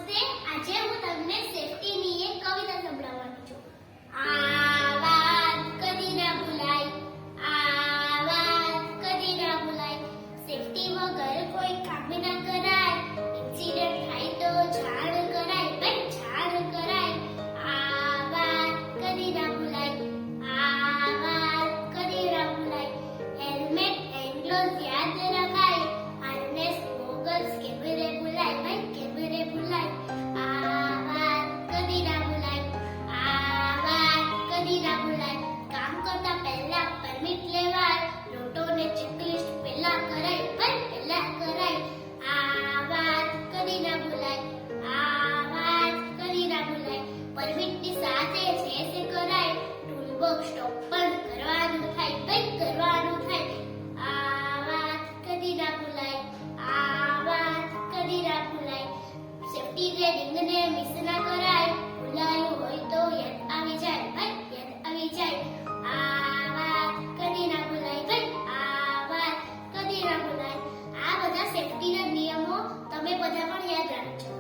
નમસ્તે. આજે હું તમને સેફટીની એક કવિતા સંભળાવવાની છું. આ વાત કદી ના ભૂલાય, આ વાત કદી ના ભૂલાય. સેફટી વગર કોઈ કામ ના કરાય. એક્સિડન્ટ થાય તો જાણ કરાય, ભાઈ જાણ કરાય. આ વાત કદી ના ભૂલાય, આ વાત કદી ના ભૂલાય. હેલ્મેટ એન્ડ ગ્લોવ્સ યાદ રખાય. હાર્નેસ ગોગલ્સ કેમેરે ભૂલાય, ભાઈ કેમેરે ભૂલાય. આ વાત કદી ના ભૂલાય, આ વાત કદી ના ભૂલાય. કામ કરતા પહેલા પરમિટ લેવાય. નોટોને ચેકલિસ્ટ પહેલા કરાય, ભાઈ પહેલા કરાય. આ વાત કદી ના ભૂલાય, આ વાત કદી ના ભૂલાય. પરમિટની સાથે છે કરાય. ટૂલબોક્સ સ્ટોપ પણ કરવાનું થાય, ભાઈ કરવાનું થાય. આ વાત કદી ના ભૂલાય, આ વાત કદી ના ભૂલાય. સેફટી ટ્રેનિંગને મિસ ના કરાય. ભૂલાયું હોય તો યાદ આવી જાય, ભાઈ યાદ આવી જાય. આ વાત કદી ના ભૂલાય, ભાઈ આ વાત કદી ના ભૂલાય. આ બધા સેફટીના નિયમો તમે બધા પણ યાદ રાખજો.